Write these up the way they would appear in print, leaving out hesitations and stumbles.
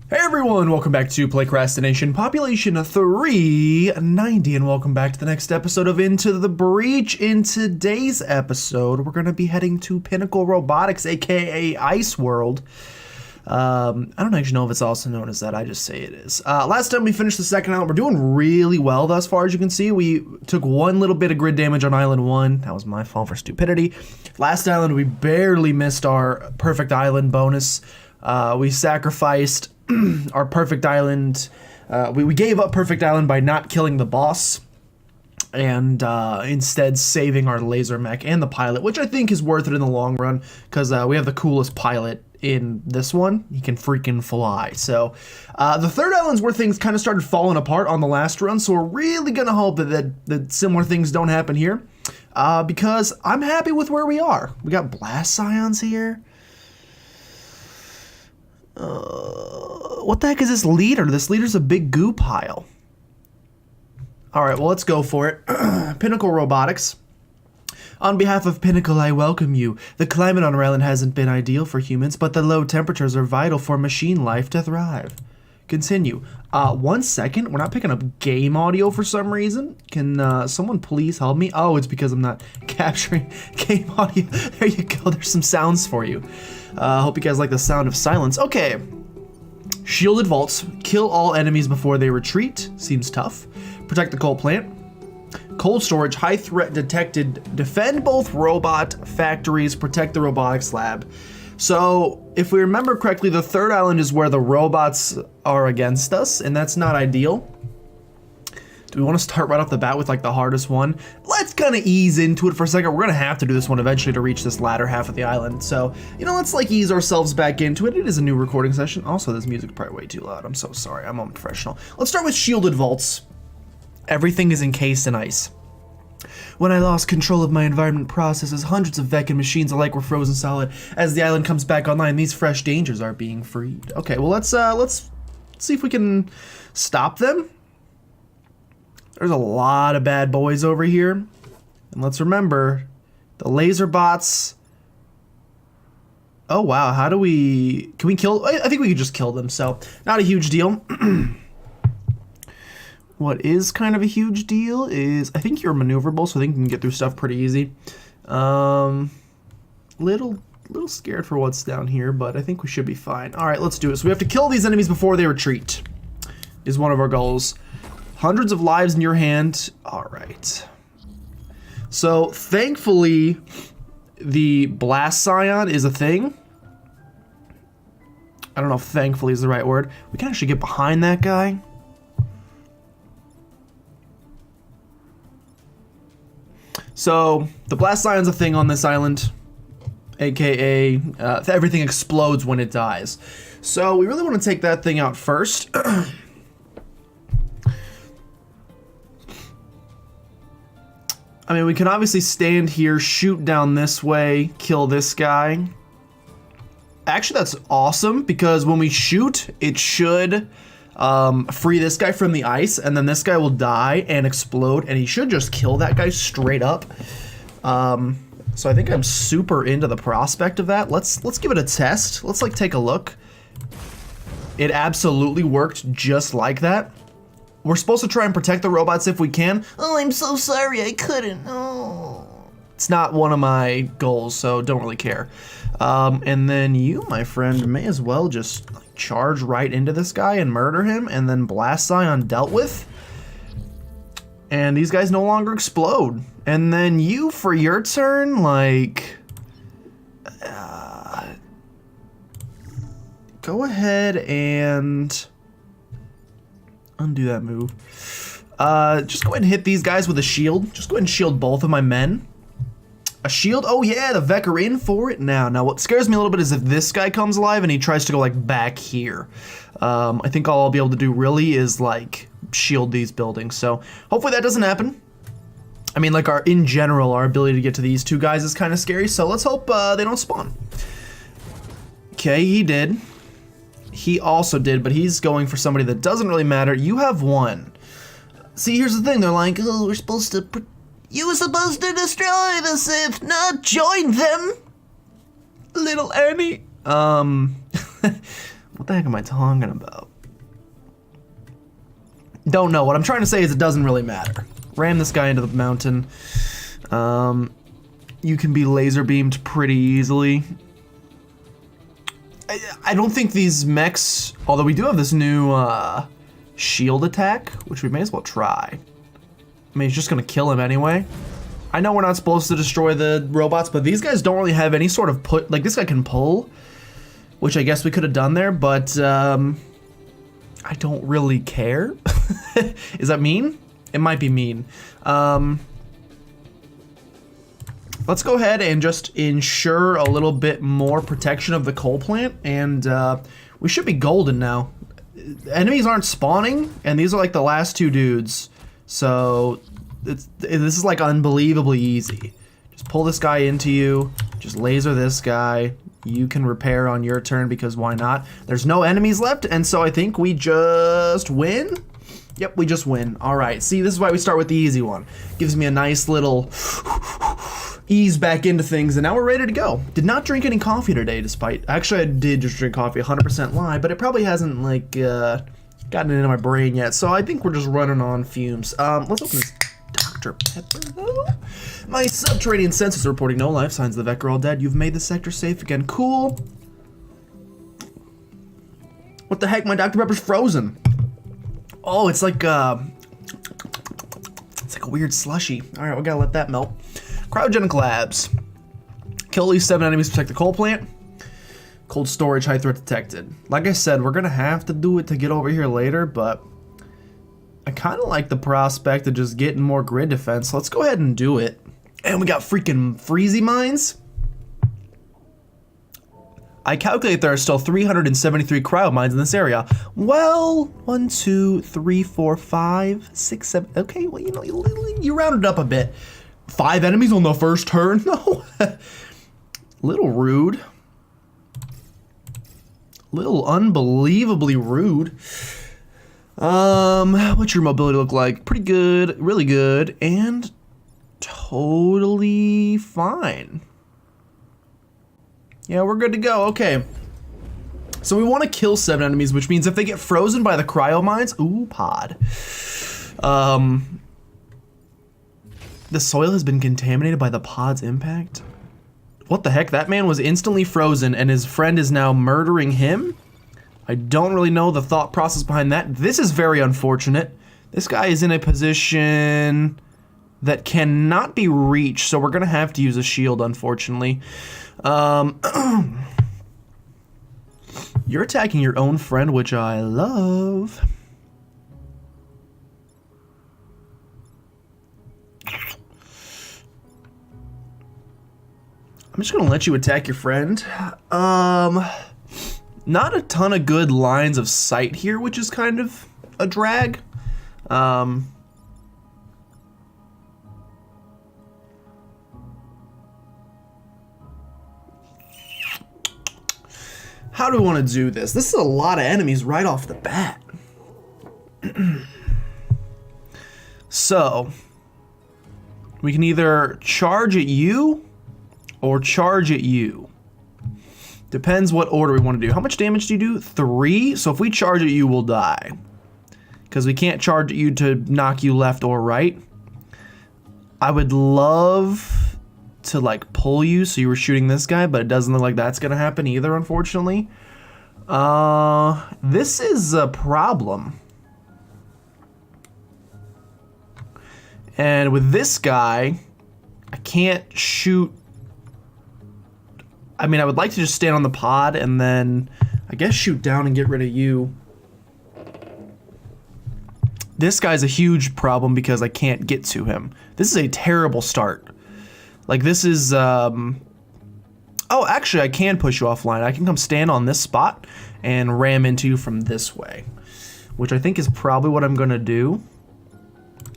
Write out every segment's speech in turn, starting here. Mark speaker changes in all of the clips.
Speaker 1: Hey everyone, welcome back to PlaycrastiNation, population 390, and welcome back to the next episode of Into the Breach. In today's episode, we're going to be heading to Pinnacle Robotics, aka Ice World. I don't actually know if it's also known as that, I just say it is. Last time we finished the second island, we're doing really well thus far, as you can see. We took one little bit of grid damage on Island 1. That was my fault for stupidity. Last island, we barely missed our perfect island bonus. We sacrificed our perfect island. We gave up perfect island by not killing the boss and instead saving our laser mech and the pilot, which I think is worth it in the long run because we have the coolest pilot in this one. He can freaking fly. So the third island's where things kind of started falling apart on the last run, so we're really gonna hope that similar things don't happen here because I'm happy with where we are. We got blast scions here. What the heck is this leader? This leader's a big goo pile. Alright, well, let's go for it. Pinnacle Robotics. On behalf of Pinnacle, I welcome you. The climate on our island hasn't been ideal for humans, but the low temperatures are vital for machine life to thrive. Continue. 1 second. We're not picking up game audio for some reason. Can someone please help me? Oh, it's because I'm not capturing game audio. There you go. There's some sounds for you. Hope you guys like the sound of silence. Okay. Shielded vaults. Kill all enemies before they retreat. Seems tough. Protect the coal plant. Cold storage. High threat detected. Defend both robot factories. Protect the robotics lab. So, if we remember correctly, the third island is where the robots are against us, and that's not ideal. Do we want to start right off the bat with like the hardest one? Let's kind of ease into it for a second. We're gonna have to do this one eventually to reach this latter half of the island. So, you know, let's like ease ourselves back into it. It is a new recording session. Also, this music's probably way too loud. I'm so sorry. I'm unprofessional. Let's start with shielded vaults. Everything is encased in ice. When I lost control of my environment processes, hundreds of Veccan machines alike were frozen solid. As the island comes back online, these fresh dangers are being freed. Okay, well let's see if we can stop them. There's a lot of bad boys over here. And let's remember, the laser bots. Oh wow, how do we, can we kill, I think we could just kill them, so not a huge deal. What is kind of a huge deal is I think you're maneuverable, so I think you can get through stuff pretty easy. Little scared for what's down here, but I think we should be fine. All right, let's do it. So we have to kill these enemies before they retreat, is one of our goals. Hundreds of lives in your hand. All right. So thankfully, the blast scion is a thing. I don't know if thankfully is the right word. We can actually get behind that guy. So, the blast scion's a thing on this island, aka everything explodes when it dies. So, we really want to take that thing out first. I mean, we can obviously stand here, shoot down this way, kill this guy. Actually, that's awesome, because when we shoot, it should free this guy from the ice, and then this guy will die and explode, and he should just kill that guy straight up. So I think I'm super into the prospect of that. Let's give it a test. Let's like take a look. It absolutely worked just like that. We're supposed to try and protect the robots if we can. Oh, I'm so sorry, I couldn't. Oh. It's not one of my goals, so don't really care. And then you, my friend, may as well just like, charge right into this guy and murder him, and then blast scion dealt with. And these guys no longer explode. And then you, for your turn, like, go ahead and undo that move. Just go ahead and hit these guys with a shield. Just go ahead and shield both of my men. A shield? Oh yeah, the Vec are in for it now. Now what scares me a little bit is if this guy comes alive and he tries to go like back here. I think all I'll be able to do really is like shield these buildings. So hopefully that doesn't happen. I mean, like in general, our ability to get to these two guys is kind of scary. So let's hope they don't spawn. Okay, he did. He also did, but he's going for somebody that doesn't really matter. You have one. See, here's the thing. They're like, oh, we're supposed to... You were supposed to destroy the Sith, not join them. Little Annie. What the heck am I talking about? Don't know. What I'm trying to say is it doesn't really matter. Ram this guy into the mountain. You can be laser beamed pretty easily. I don't think these mechs, although we do have this new shield attack, which we may as well try. I mean, it's just gonna kill him anyway. I know we're not supposed to destroy the robots, but these guys don't really have any sort of like this guy can pull, which I guess we could have done there, but I don't really care. Is that mean? It might be mean. Let's go ahead and just ensure a little bit more protection of the coal plant, and we should be golden now. Enemies aren't spawning, and these are like the last two dudes, so this is like unbelievably easy. Just pull this guy into you, just laser this guy. You can repair on your turn because why not? There's no enemies left, and so I think we just win. Yep, we just win. All right, see, this is why we start with the easy one. Gives me a nice little ease back into things, and now we're ready to go. Did not drink any coffee today, despite, actually I did just drink coffee, 100% lie, but it probably hasn't like gotten into my brain yet, so I think we're just running on fumes. Let's open this Dr. Pepper though. My subterranean sensors are reporting no life signs of the vet girl dead. You've made the sector safe again. Cool. What the heck? My Dr. Pepper's frozen. Oh, it's like a weird slushy. All right, we gotta let that melt. Cryogenic labs. Kill at least 7 enemies to protect the coal plant. Cold storage, high threat detected. Like I said, we're gonna have to do it to get over here later, but I kind of like the prospect of just getting more grid defense. Let's go ahead and do it. And we got freaking freezy mines. I calculate there are still 373 cryo mines in this area. Well, 1, 2, 3, 4, 5, 6, 7. Okay, well, you know, you rounded up a bit. 5 enemies on the first turn? No. Little rude. Little unbelievably rude. What's your mobility look like? Pretty good, really good, and totally fine. Yeah, we're good to go. Okay. So we want to kill 7 enemies, which means if they get frozen by the cryo mines, ooh, pod. The soil has been contaminated by the pod's impact. What the heck? That man was instantly frozen and his friend is now murdering him? I don't really know the thought process behind that. This is very unfortunate. This guy is in a position that cannot be reached, so we're gonna have to use a shield, unfortunately. You're attacking your own friend, which I love. I'm just gonna let you attack your friend. Not a ton of good lines of sight here, which is kind of a drag. How do we want to do this? This is a lot of enemies right off the bat. So, we can either charge at you or charge at you. Depends what order we want to do. How much damage do you do? 3? So if we charge at you, we'll die. Because we can't charge at you to knock you left or right. I would love to like pull you so you were shooting this guy, but it doesn't look like that's gonna happen either, unfortunately. This is a problem. And with this guy, I can't shoot. I mean, I would like to just stand on the pod and then I guess shoot down and get rid of you. This guy's a huge problem because I can't get to him. This is a terrible start. Like this is, oh, actually I can push you offline. I can come stand on this spot and ram into you from this way, which I think is probably what I'm gonna do.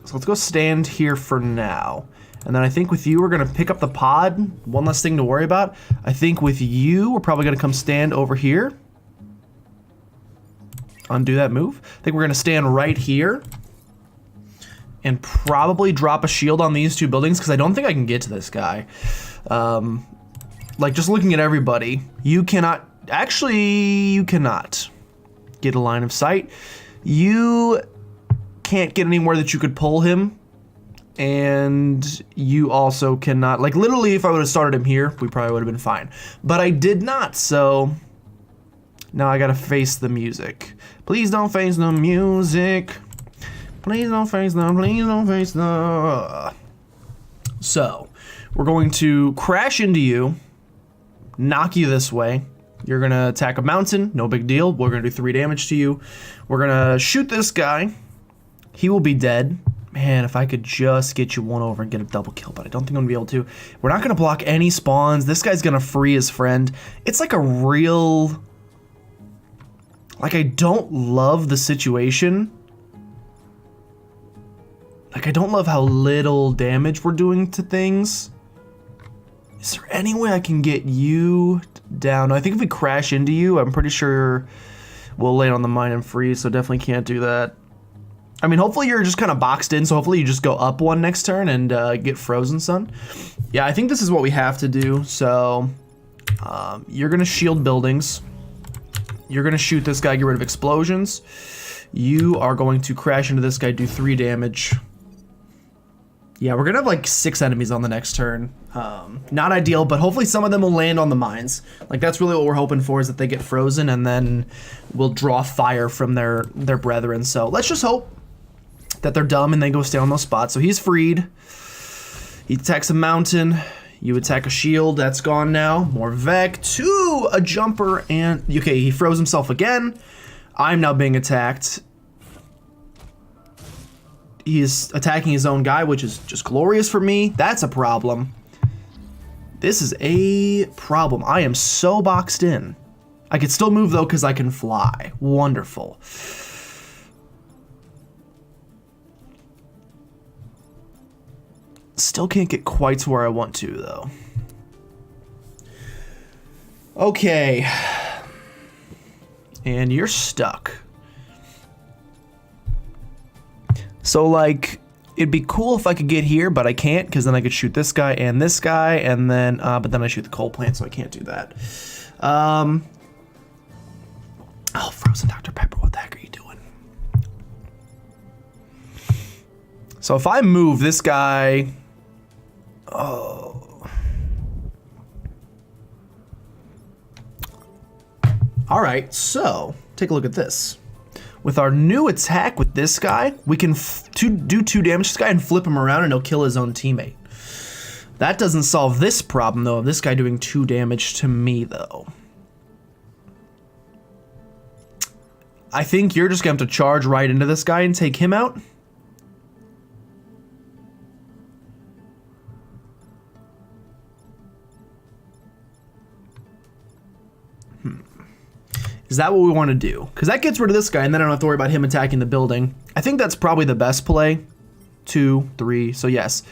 Speaker 1: So let's go stand here for now. And then I think with you, we're gonna pick up the pod. One less thing to worry about. I think with you, we're probably gonna come stand over here. Undo that move. I think we're gonna stand right here and probably drop a shield on these 2 buildings because I don't think I can get to this guy. Like just looking at everybody, you cannot, actually you cannot. get a line of sight. You can't get anywhere that you could pull him. And you also cannot, like, literally, if I would have started him here, we probably would have been fine. But I did not, so now I gotta face the music. Please don't face the music. Please don't face the, please don't face the. So, we're going to crash into you, knock you this way. You're gonna attack a mountain, no big deal. We're gonna do 3 damage to you. We're gonna shoot this guy. He will be dead. Man, if I could just get you one over and get a double kill, but I don't think I'm gonna be able to. We're not gonna block any spawns. This guy's gonna free his friend. It's like a real, like, I don't love the situation. Like, I don't love how little damage we're doing to things. Is there any way I can get you down? I think if we crash into you, I'm pretty sure we'll land on the mine and freeze, so definitely can't do that. I mean, hopefully you're just kind of boxed in, so hopefully you just go up 1 next turn and get frozen, son. Yeah, I think this is what we have to do. So you're going to shield buildings. You're going to shoot this guy, get rid of explosions. You are going to crash into this guy, do 3 damage. Yeah, we're going to have like 6 enemies on the next turn. Not ideal, but hopefully some of them will land on the mines. Like, that's really what we're hoping for, is that they get frozen and then we'll draw fire from their brethren. So let's just hope that they're dumb and they go stay on those spots. So he's freed. He attacks a mountain. You attack a shield. That's gone now. More Vec. 2, a jumper, and okay, he froze himself again. I'm now being attacked. He is attacking his own guy, which is just glorious for me. That's a problem. This is a problem. I am so boxed in. I could still move though because I can fly. Wonderful. Still can't get quite to where I want to, though. Okay. And you're stuck. So, like, it'd be cool if I could get here, but I can't, because then I could shoot this guy, and then, but then I shoot the coal plant, so I can't do that. Oh, frozen Dr. Pepper, what the heck are you doing? So if I move this guy... Oh. Alright, so take a look at this. With our new attack with this guy, we can do 2 damage to this guy and flip him around and he'll kill his own teammate. That doesn't solve this problem though, of this guy doing 2 damage to me though. I think you're just gonna have to charge right into this guy and take him out. Is that what we want to do? Because that gets rid of this guy, and then I don't have to worry about him attacking the building. I think that's probably the best play. 2, 3, so yes.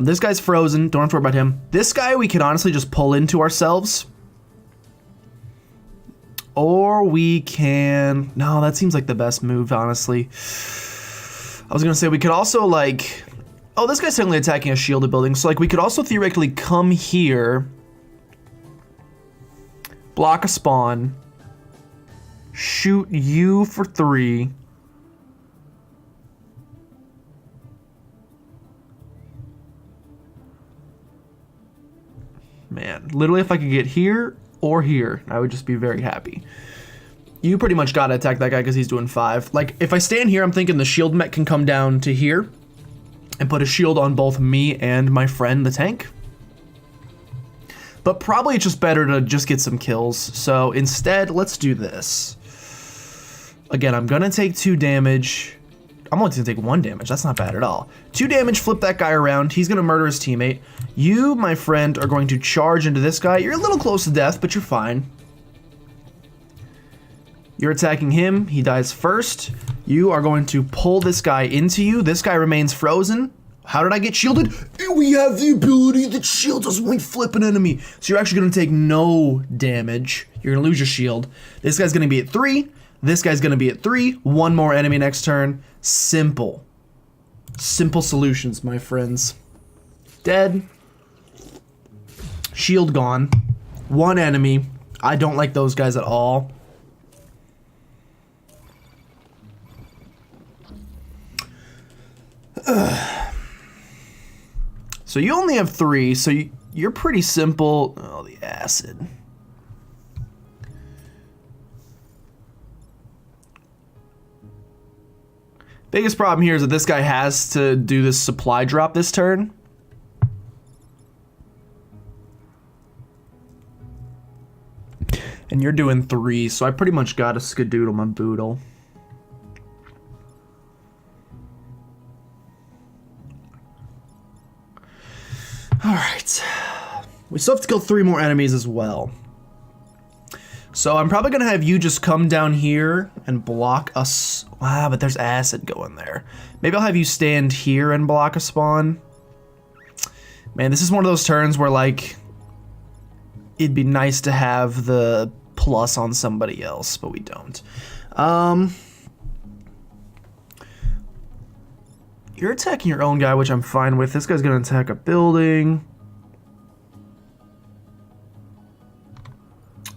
Speaker 1: This guy's frozen, don't have to worry about him. This guy we can honestly just pull into ourselves. Or we can... No, that seems like the best move, honestly. I was gonna say we could also, like... Oh, this guy's certainly attacking a shielded building, so like we could also theoretically come here, block a spawn, shoot you for 3. Man, literally if I could get here or here, I would just be very happy. You pretty much gotta attack that guy because he's doing 5. Like, if I stand here, I'm thinking the shield mech can come down to here and put a shield on both me and my friend, the tank. But probably it's just better to just get some kills. So instead, let's do this. Again, I'm gonna take 2 damage. I'm only gonna take 1 damage, that's not bad at all. 2 damage, flip that guy around. He's gonna murder his teammate. You, my friend, are going to charge into this guy. You're a little close to death, but you're fine. You're attacking him, he dies first. You are going to pull this guy into you. This guy remains frozen. How did I get shielded? We have the ability that shields us when we flip an enemy. So you're actually gonna take no damage. You're gonna lose your shield. This guy's gonna be at 3. This guy's gonna be at 3. 1 more enemy next turn. Simple. Simple solutions, my friends. Dead. Shield gone. 1 enemy. I don't like those guys at all. So you only have 3, so you're pretty simple. Oh, the acid. Biggest problem here is that this guy has to do this supply drop this turn. And you're doing 3, so I pretty much got a skadoodle my boodle. Alright. We still have to kill 3 more enemies as well. So I'm probably gonna have you just come down here and block us. Wow, but there's acid going there. Maybe I'll have you stand here and block a spawn. Man, this is one of those turns where, like, it'd be nice to have the plus on somebody else, but we don't. You're attacking your own guy, which I'm fine with. This guy's gonna attack a building.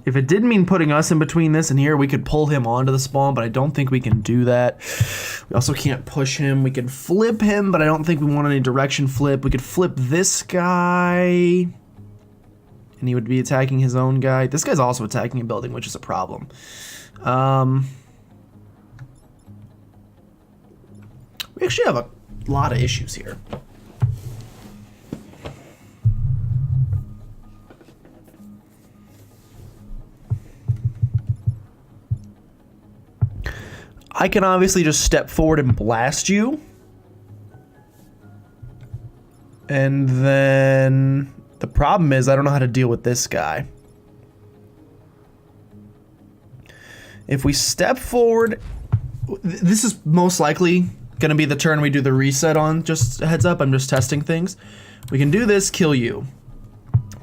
Speaker 1: If it didn't mean putting us in between this and here, we could pull him onto the spawn, but I don't think we can do that. We also can't push him. We can flip him, but I don't think we want any direction flip. We could flip this guy, and he would be attacking his own guy. This guy's also attacking a building, which is a problem. We actually have a lot of issues here. I can obviously just step forward and blast you. And then the problem is I don't know how to deal with this guy. If we step forward, this is most likely gonna be the turn we do the reset on. Just a heads up, I'm just testing things. We can do this, kill you.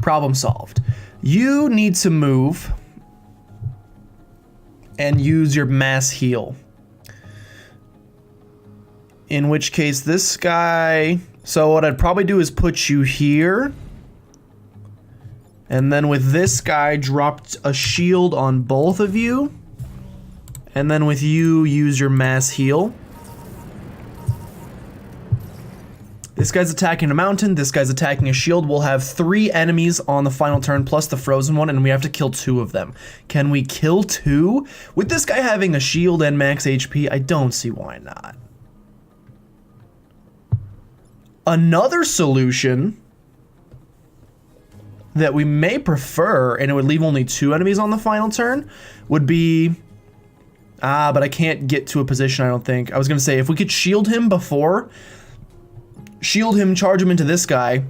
Speaker 1: Problem solved. You need to move and use your mass heal. In which case this guy, so what I'd probably do is put you here. And then with this guy, dropped a shield on both of you. And then with you, use your mass heal. This guy's attacking a mountain, this guy's attacking a shield. We'll have 3 enemies on the final turn plus the frozen one, and we have to kill 2 of them. Can we kill 2? With this guy having a shield and max HP, I don't see why not. Another solution that we may prefer, and it would leave only 2 enemies on the final turn, would be... but I can't get to a position, I don't think. I was gonna say, if we could shield him before, shield him, charge him into this guy,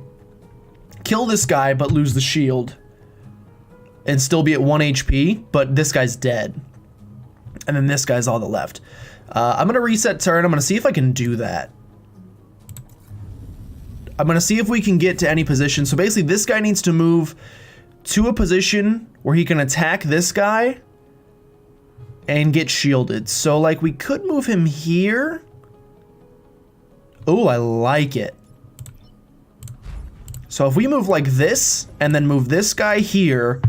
Speaker 1: kill this guy, but lose the shield, and still be at 1 HP, but this guy's dead. And then this guy's all that left. I'm gonna reset turn, I'm gonna see if I can do that. I'm gonna see if we can get to any position. So basically this guy needs to move to a position where he can attack this guy and get shielded. So like we could move him here. Oh, I like it. So if we move like this and then move this guy here,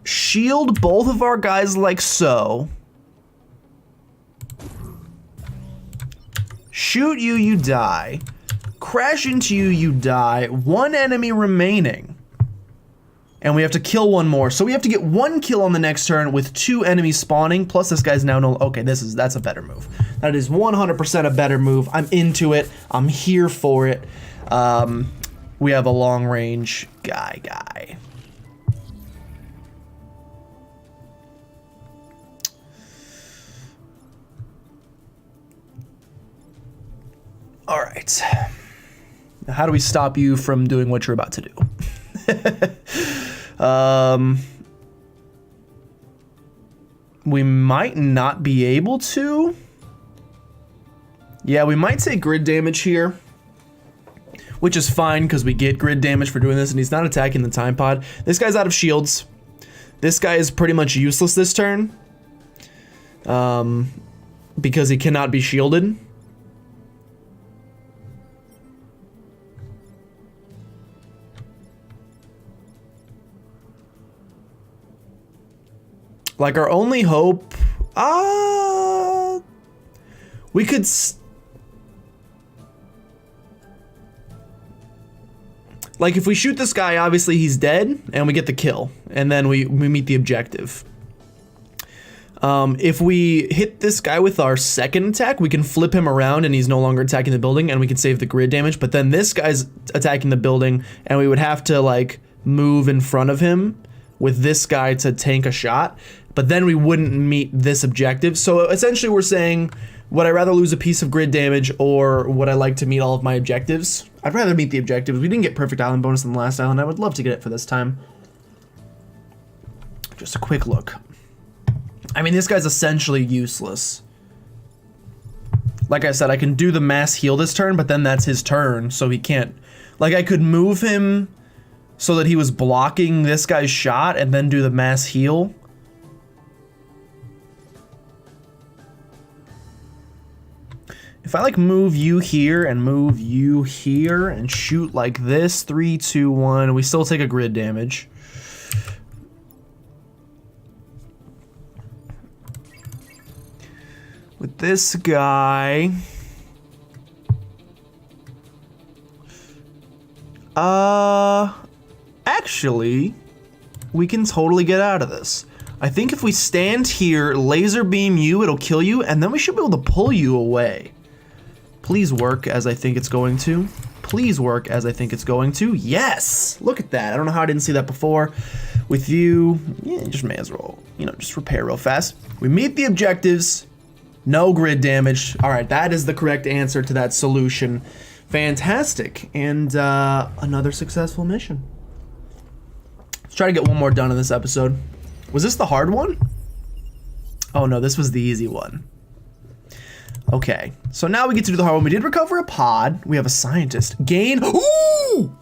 Speaker 1: shield both of our guys like so. Shoot you, you die. Crash into you, you die. 1 enemy remaining. And we have to kill 1 more. So we have to get 1 kill on the next turn with 2 enemies spawning. Plus this guy's now no, okay, that's a better move. That is 100% a better move. I'm into it. I'm here for it. We have a long range guy. All right. Now, how do we stop you from doing what you're about to do? We might not be able to. Yeah, we might take grid damage here, which is fine because we get grid damage for doing this, and he's not attacking the time pod. This guy's out of shields. This guy is pretty much useless this turn because he cannot be shielded. Like our only hope, we could, Like, if we shoot this guy, obviously he's dead, and we get the kill. And then we meet the objective. If we hit this guy with our second attack, we can flip him around and he's no longer attacking the building, and we can save the grid damage. But then this guy's attacking the building, and we would have to, like, move in front of him with this guy to tank a shot. But then we wouldn't meet this objective. So essentially we're saying, would I rather lose a piece of grid damage, or would I like to meet all of my objectives? I'd rather meet the objectives. We didn't get perfect island bonus in the last island. I would love to get it for this time. Just a quick look. I mean, this guy's essentially useless. Like I said, I can do the mass heal this turn, but then that's his turn, so he can't... Like, I could move him so that he was blocking this guy's shot and then do the mass heal. If I, like, move you here and move you here and shoot like this, 3, 2, 1, we still take a grid damage. With this guy, actually, we can totally get out of this. I think if we stand here, laser beam you, it'll kill you, and then we should be able to pull you away. Please work as I think it's going to. Please work as I think it's going to. Yes! Look at that. I don't know how I didn't see that before. With you, yeah, just may as well, you know, just repair real fast. We meet the objectives. No grid damage. All right, that is the correct answer to that solution. Fantastic. And another successful mission. Let's try to get one more done in this episode. Was this the hard one? Oh no, this was the easy one. Okay, so now we get to do the hard one. We did recover a pod. We have a scientist. Gain, ooh!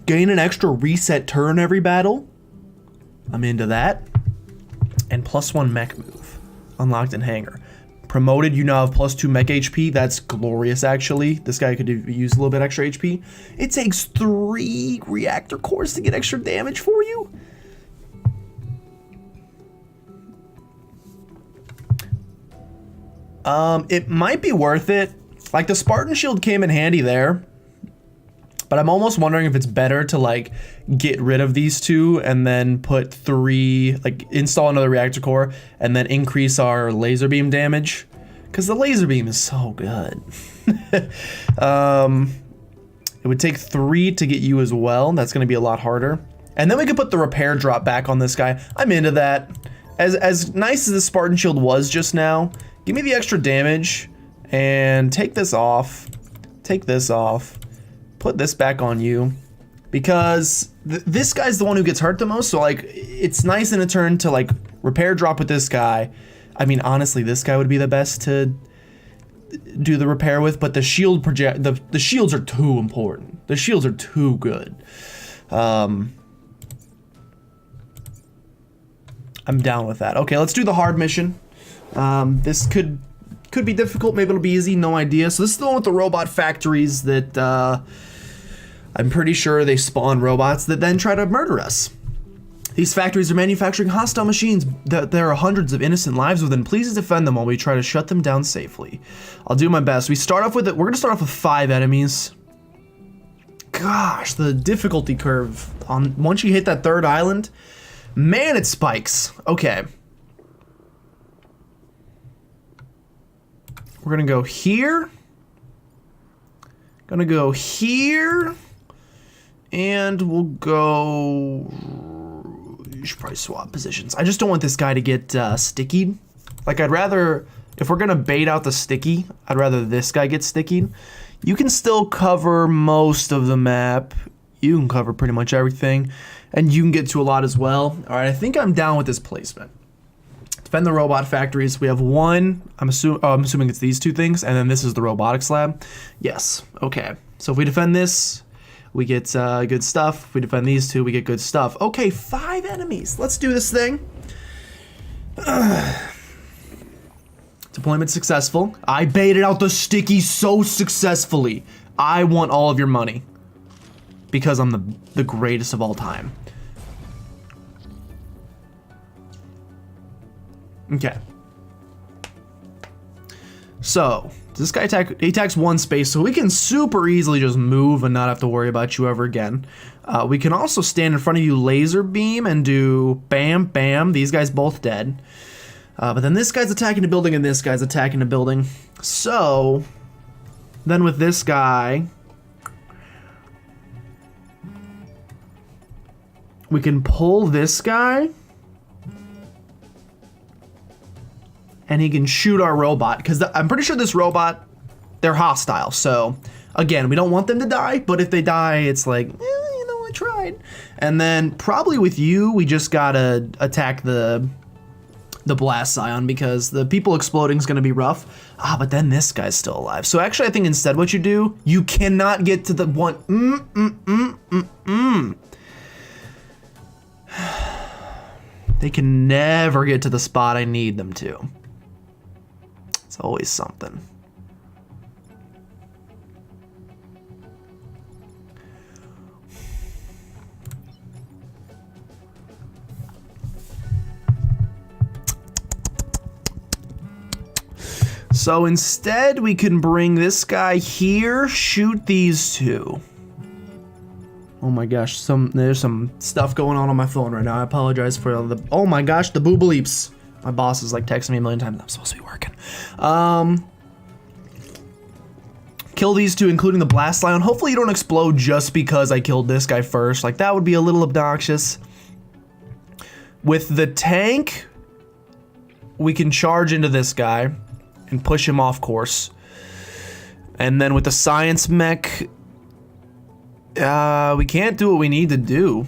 Speaker 1: Gain an extra reset turn every battle. I'm into that. And +1 mech move. Unlocked in hangar. Promoted, you now have +2 mech HP. That's glorious, actually. This guy could use a little bit extra HP. It takes 3 reactor cores to get extra damage for you. It might be worth it. Like, the Spartan shield came in handy there. But I'm almost wondering if it's better to, like, get rid of these 2 and then put 3, like, install another reactor core and then increase our laser beam damage. Because the laser beam is so good. It would take 3 to get you as well. That's going to be a lot harder. And then we could put the repair drop back on this guy. I'm into that. As nice as the Spartan shield was just now, give me the extra damage and take this off. Take this off. Put this back on you, because this guy's the one who gets hurt the most. So, like, it's nice in a turn to, like, repair drop with this guy. I mean, honestly, this guy would be the best to do the repair with, but the shield the shields are too important. The shields are too good. I'm down with that. Okay, let's do the hard mission. This could be difficult, maybe it'll be easy, no idea. So this is the one with the robot factories that I'm pretty sure they spawn robots that then try to murder us. These factories are manufacturing hostile machines that there are hundreds of innocent lives within. Please defend them while we try to shut them down safely. I'll do my best. We're gonna start off with 5 enemies. Gosh, the difficulty curve once you hit that 3rd island, man, it spikes. Okay. We're gonna go here. Gonna go here. And we'll go... You should probably swap positions. I just don't want this guy to get stickied. Like, I'd rather... If we're gonna bait out the sticky, I'd rather this guy get stickied. You can still cover most of the map. You can cover pretty much everything. And you can get to a lot as well. Alright, I think I'm down with this placement. Defend the robot factories. We have 1. I'm assuming it's these 2 things, and then this is the robotics lab. Yes. Okay. So if we defend this, we get good stuff. If we defend these 2, we get good stuff. Okay, 5 enemies. Let's do this thing. Deployment successful. I baited out the sticky so successfully. I want all of your money because I'm the greatest of all time. Okay. So, this guy he attacks one space, so we can super easily just move and not have to worry about you ever again. We can also stand in front of you, laser beam, and do bam, bam. These guys both dead. But then this guy's attacking the building and this guy's attacking the building. So, then with this guy, we can pull this guy. And he can shoot our robot, because I'm pretty sure this robot, they're hostile. So, again, we don't want them to die, but if they die, it's like, you know, I tried. And then probably with you, we just gotta attack the blast scion, because the people exploding is gonna be rough. But then this guy's still alive. So actually, I think instead what you do, you cannot get to the one. They can never get to the spot I need them to. It's always something. So instead, we can bring this guy here, shoot these two. Oh my gosh, there's some stuff going on my phone right now. I apologize for the, oh my gosh, the boo bleeps. My boss is like texting me a million times. I'm supposed to be working. Kill these two, including the blast scion. Hopefully you don't explode just because I killed this guy first. Like, that would be a little obnoxious. With the tank, we can charge into this guy and push him off course. And then with the science mech, we can't do what we need to do.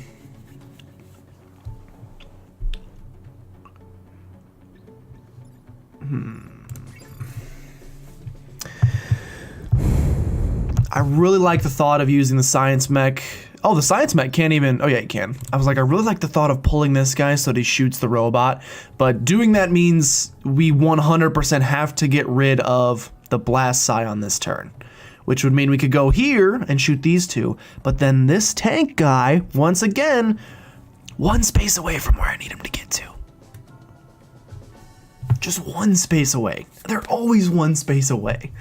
Speaker 1: I really like the thought of using the science mech. Oh, the science mech can't even, oh yeah, it can. I was like, I really like the thought of pulling this guy so that he shoots the robot, but doing that means we 100% have to get rid of the blast scion this turn, which would mean we could go here and shoot these two, but then this tank guy, once again, one space away from where I need him to get to. Just one space away. They're always one space away.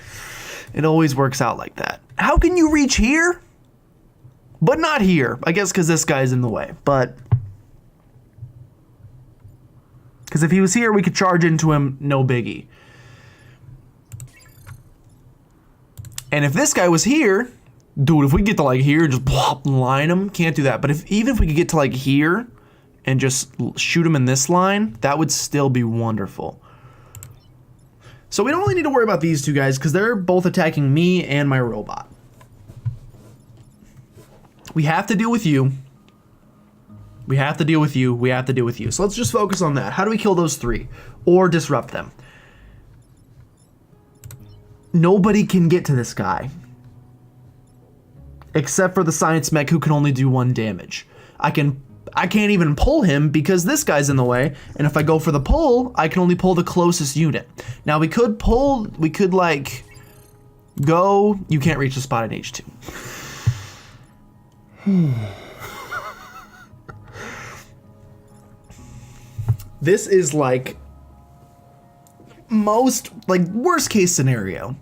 Speaker 1: It always works out like that. How can you reach here? But not here. I guess because this guy's in the way. But because if he was here, we could charge into him, no biggie. And if this guy was here, dude, if we get to like here, just plop, line him, can't do that. But even if we could get to like here and just shoot him in this line, that would still be wonderful. So we don't really need to worry about these two guys because they're both attacking me and my robot. We have to deal with you. We have to deal with you. We have to deal with you. So let's just focus on that. How do we kill those three or disrupt them? Nobody can get to this guy except for the science mech who can only do 1 damage. I can't even pull him because this guy's in the way, and if I go for the pull, I can only pull the closest unit. Now we could like go, you can't reach the spot in H2. This is like worst case scenario.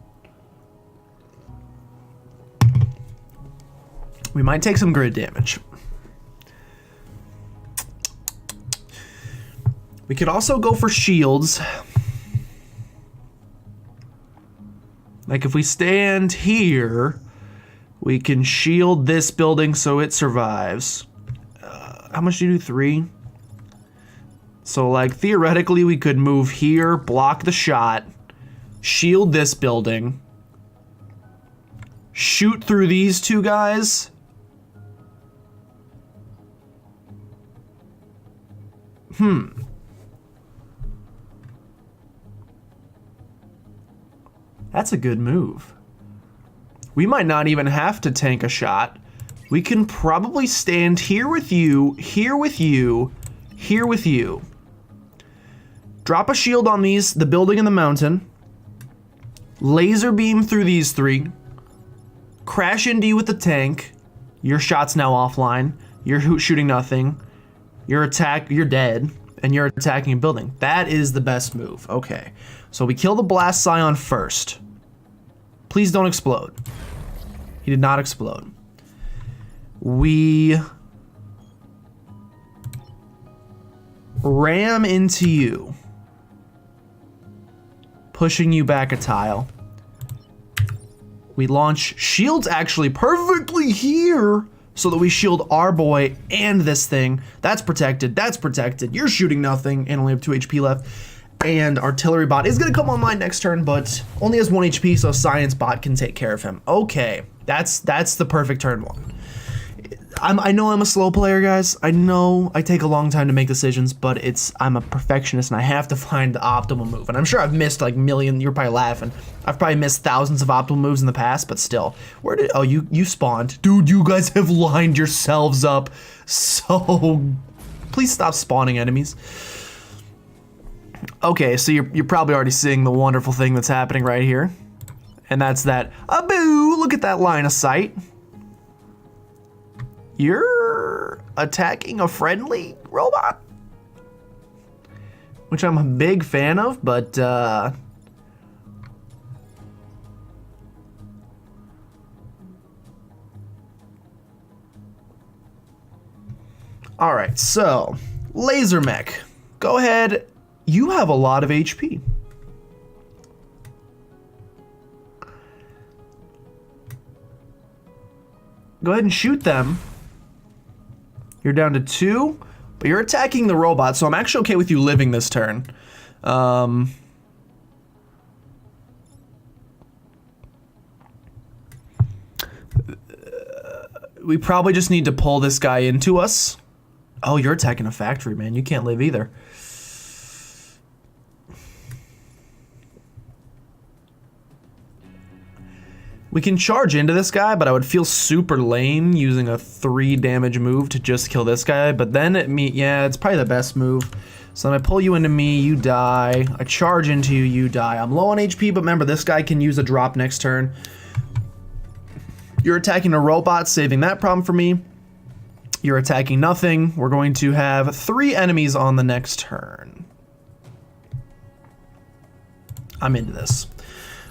Speaker 1: We might take some grid damage. We could also go for shields. Like if we stand here, we can shield this building so it survives. How much do you do? 3? So like theoretically we could move here, block the shot, shield this building, shoot through these two guys. That's a good move. We might not even have to tank a shot. We can probably stand here with you, here with you, here with you. Drop a shield on these, the building and the mountain. Laser beam through these 3. Crash into you with the tank. Your shot's now offline. You're shooting nothing. Your attack, you're dead. and you're attacking a building. That is the best move. Okay. So we kill the Blast Scion first. Please don't explode. He did not explode. We ram into you, pushing you back a tile. We launch shields actually perfectly here so that we shield our boy and this thing. That's protected. That's protected. You're shooting nothing and only have 2 HP left. And artillery bot is going to come online next turn, but only has 1 HP, so science bot can take care of him. Okay, that's the perfect turn 1. I know I'm a slow player, guys. I know I take a long time to make decisions, but I'm a perfectionist and I have to find the optimal move. And I'm sure I've missed like you're probably laughing. I've probably missed thousands of optimal moves in the past, but still. Oh, you spawned. Dude, you guys have lined yourselves up. So please stop spawning enemies. Okay, so you're probably already seeing the wonderful thing that's happening right here. And that's that, boo, look at that line of sight. You're attacking a friendly robot, which I'm a big fan of, but all right, so laser mech, go ahead. You have a lot of HP. Go ahead and shoot them. You're down to 2, but you're attacking the robot, so I'm actually okay with you living this turn. We probably just need to pull this guy into us. Oh, you're attacking a factory, man. You can't live either. We can charge into this guy, but I would feel super lame using a 3 damage move to just kill this guy. But then yeah, it's probably the best move. So then I pull you into me, you die. I charge into you, you die. I'm low on HP, but remember, this guy can use a drop next turn. You're attacking a robot, saving that problem for me. You're attacking nothing. We're going to have 3 enemies on the next turn. I'm into this.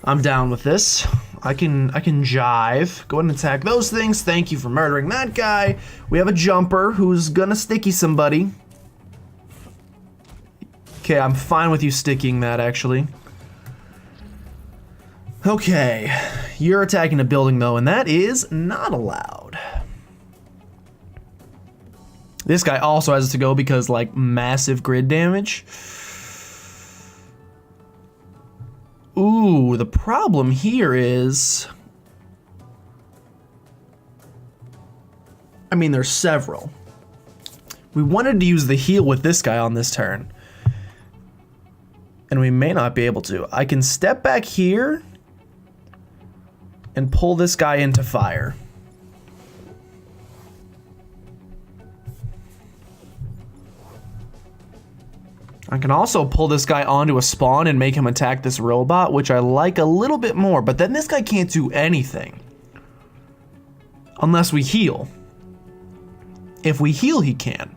Speaker 1: I'm down with this. I can jive. Go ahead and attack those things. Thank you for murdering that guy. We have a jumper who's gonna sticky somebody. Okay, I'm fine with you sticking that, actually. Okay, you're attacking a building though, and that is not allowed. This guy also has to go because, like, massive grid damage. Ooh, the problem here is, I mean, there's several. We wanted to use the heal with this guy on this turn, and we may not be able to. I can step back here and pull this guy into fire. I can also pull this guy onto a spawn and make him attack this robot, which I like a little bit more, but then this guy can't do anything unless we heal. If we heal, he can.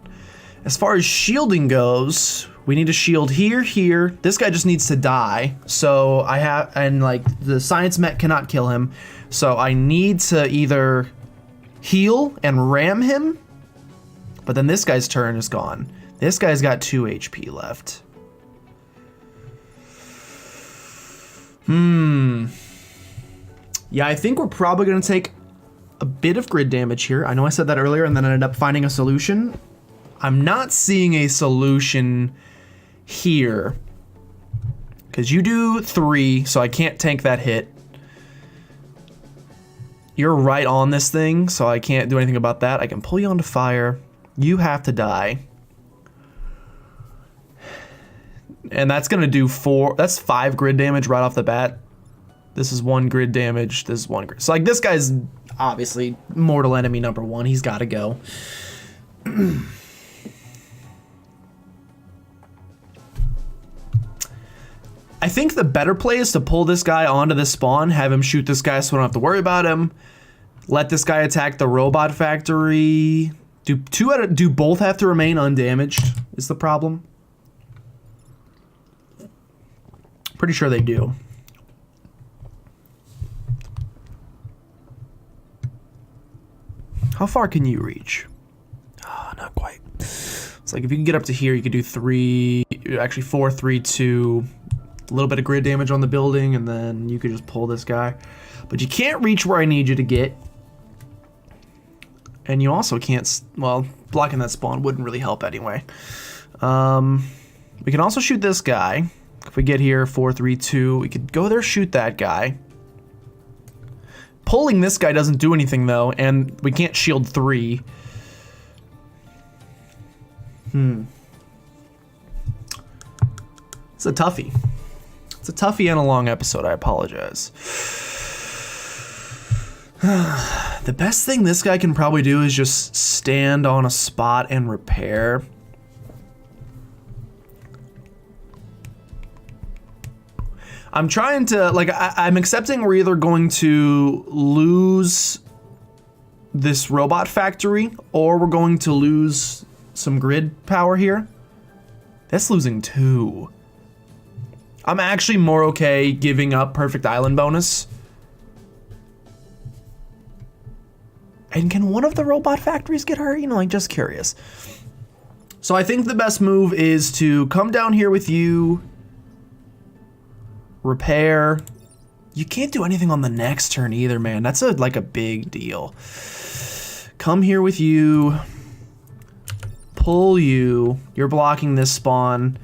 Speaker 1: As far as shielding goes, we need to shield here, here. This guy just needs to die. So like, the science mech cannot kill him. So I need to either heal and ram him, but then this guy's turn is gone. This guy's got 2 HP left. Yeah, I think we're probably gonna take a bit of grid damage here. I know I said that earlier and then I ended up finding a solution. I'm not seeing a solution here, because you do 3, so I can't tank that hit. You're right on this thing, so I can't do anything about that. I can pull you onto fire. You have to die. And that's gonna do 5 grid damage right off the bat. This is 1 grid damage, this is 1 grid. So, like, this guy's obviously mortal enemy number 1. He's gotta go. I think the better play is to pull this guy onto this spawn, have him shoot this guy so we don't have to worry about him. Let this guy attack the robot factory. Do both have to remain undamaged is the problem. Pretty sure they do. How far can you reach? Oh, not quite. It's like if you can get up to here, you could do 4, 3, 2, a little bit of grid damage on the building, and then you could just pull this guy. But you can't reach where I need you to get. And you also can't, well, blocking that spawn wouldn't really help anyway. We can also shoot this guy. If we get here, 4, 3, 2, we could go there, shoot that guy. Pulling this guy doesn't do anything though, and we can't shield 3. It's a toughie. It's a toughie and a long episode, I apologize. The best thing this guy can probably do is just stand on a spot and repair. I'm trying to, like, I'm accepting we're either going to lose this robot factory or we're going to lose some grid power here. That's losing 2. I'm actually more okay giving up perfect island bonus. And can one of the robot factories get hurt? You know, like, just curious. So I think the best move is to come down here with you, repair. You can't do anything on the next turn either, man. That's like a big deal. Come here with you, pull you. You're blocking this spawn.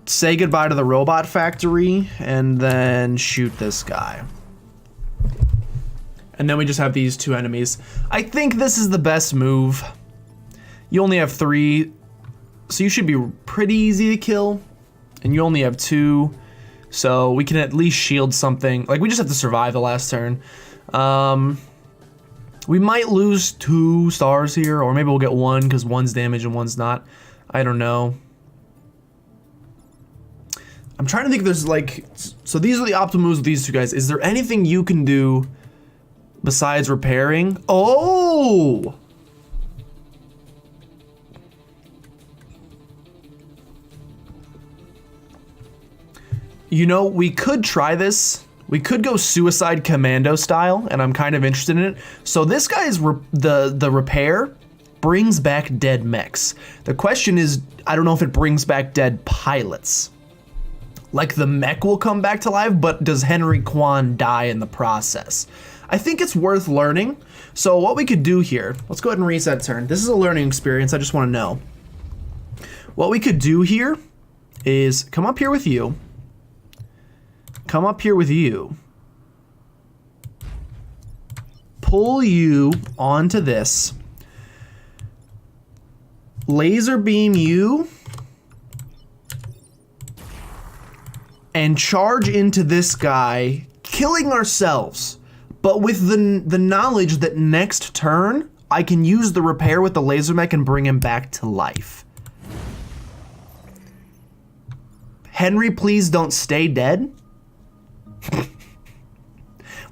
Speaker 1: Say goodbye to the robot factory, and then shoot this guy. And then we just have these 2 enemies. I think this is the best move. You only have 3, so you should be pretty easy to kill. And you only have 2, so we can at least shield something. Like, we just have to survive the last turn. We might lose 2 stars here, or maybe we'll get 1 because one's damaged and one's not. I don't know. I'm trying to think if there's like, so these are the optimal moves with these 2 guys. Is there anything you can do besides repairing? Oh! You know, we could try this. We could go Suicide Commando style, and I'm kind of interested in it. So this guy's the repair brings back dead mechs. The question is, I don't know if it brings back dead pilots. Like, the mech will come back to life, but does Henry Kwan die in the process? I think it's worth learning. So what we could do here, let's go ahead and reset turn. This is a learning experience, I just want to know. What we could do here is come up here with you. Come up here with you. Pull you onto this. Laser beam you. And charge into this guy, killing ourselves. But with the knowledge that next turn, I can use the repair with the laser mech and bring him back to life. Henry, please don't stay dead.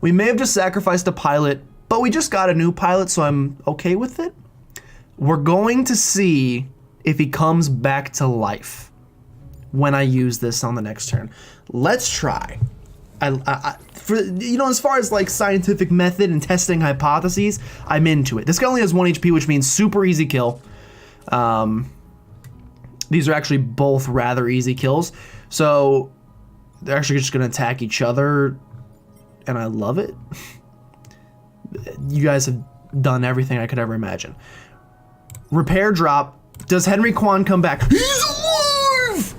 Speaker 1: We may have just sacrificed a pilot, but we just got a new pilot, so I'm okay with it. We're going to see if he comes back to life when I use this on the next turn. Let's try. For, you know, as far as like scientific method and testing hypotheses, I'm into it. This guy only has 1 HP, which means super easy kill. These are actually both rather easy kills. So they're actually just gonna attack each other, and I love it. You guys have done everything I could ever imagine. Repair drop. Does Henry Kwan come back? He's alive!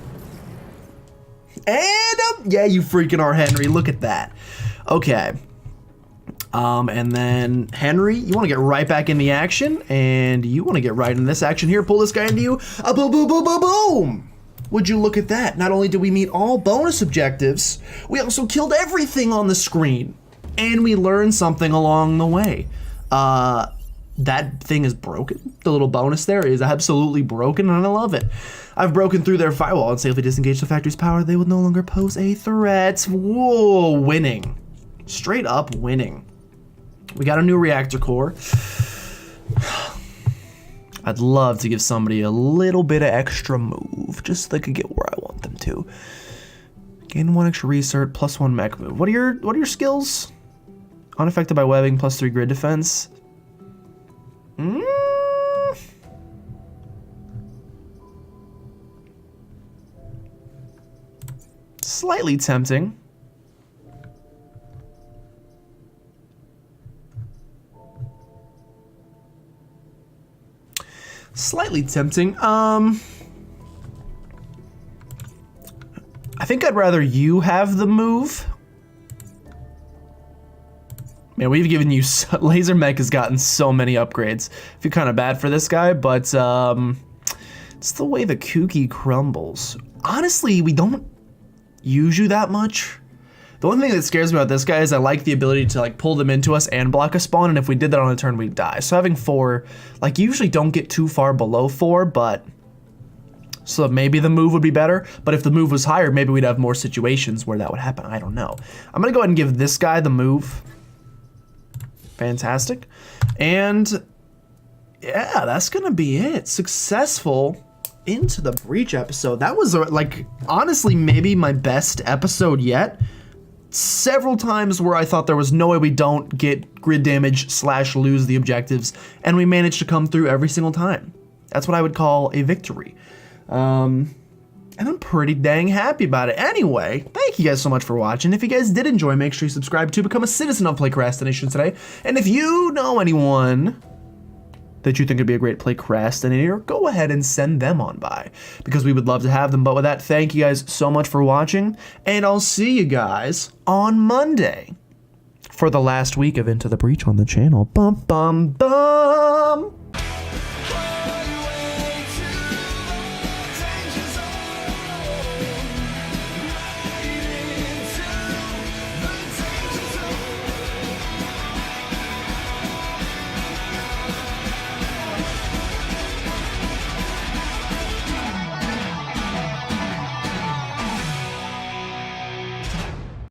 Speaker 1: And yeah, you freaking are, Henry. Look at that. Okay. And then Henry, you want to get right back in the action, and you want to get right in this action here. Pull this guy into you. Boom, boom, boom, boom, boom. Would you look at that? Not only did we meet all bonus objectives, we also killed everything on the screen, and we learned something along the way. That thing is broken. The little bonus there is absolutely broken, and I love it. I've broken through their firewall and safely disengaged the factory's power. They will no longer pose a threat. Whoa, winning. Straight up winning. We got a new reactor core. I'd love to give somebody a little bit of extra move, just so they could get where I want them to. Gain 1 extra research, +1 mech move. What are your skills? Unaffected by webbing, +3 grid defense. Slightly tempting. Slightly tempting. I think I'd rather you have the move. Man, we've given you Laser Mech has gotten so many upgrades. I feel kind of bad for this guy, but it's the way the Kooky crumbles. Honestly, we don't use you that much. The one thing that scares me about this guy is I like the ability to like pull them into us and block a spawn, and if we did that on a turn, we'd die. So having 4, like, you usually don't get too far below 4, but so maybe the move would be better. But if the move was higher, maybe we'd have more situations where that would happen. I don't know. I'm gonna go ahead and give this guy the move. Fantastic. And yeah, that's gonna be it. Successful Into the Breach episode. That was like, honestly, maybe my best episode yet. Several times where I thought there was no way we don't get grid damage / lose the objectives, and we managed to come through every single time. That's what I would call a victory. And I'm pretty dang happy about it. Anyway, thank you guys so much for watching. If you guys did enjoy, make sure you subscribe to become a citizen of PlaycrastiNation today. And if you know anyone that you think would be a great Playcrastinator, go ahead and send them on by, because we would love to have them. But with that, thank you guys so much for watching, and I'll see you guys on Monday for the last week of Into the Breach on the channel. Bum, bum, bum.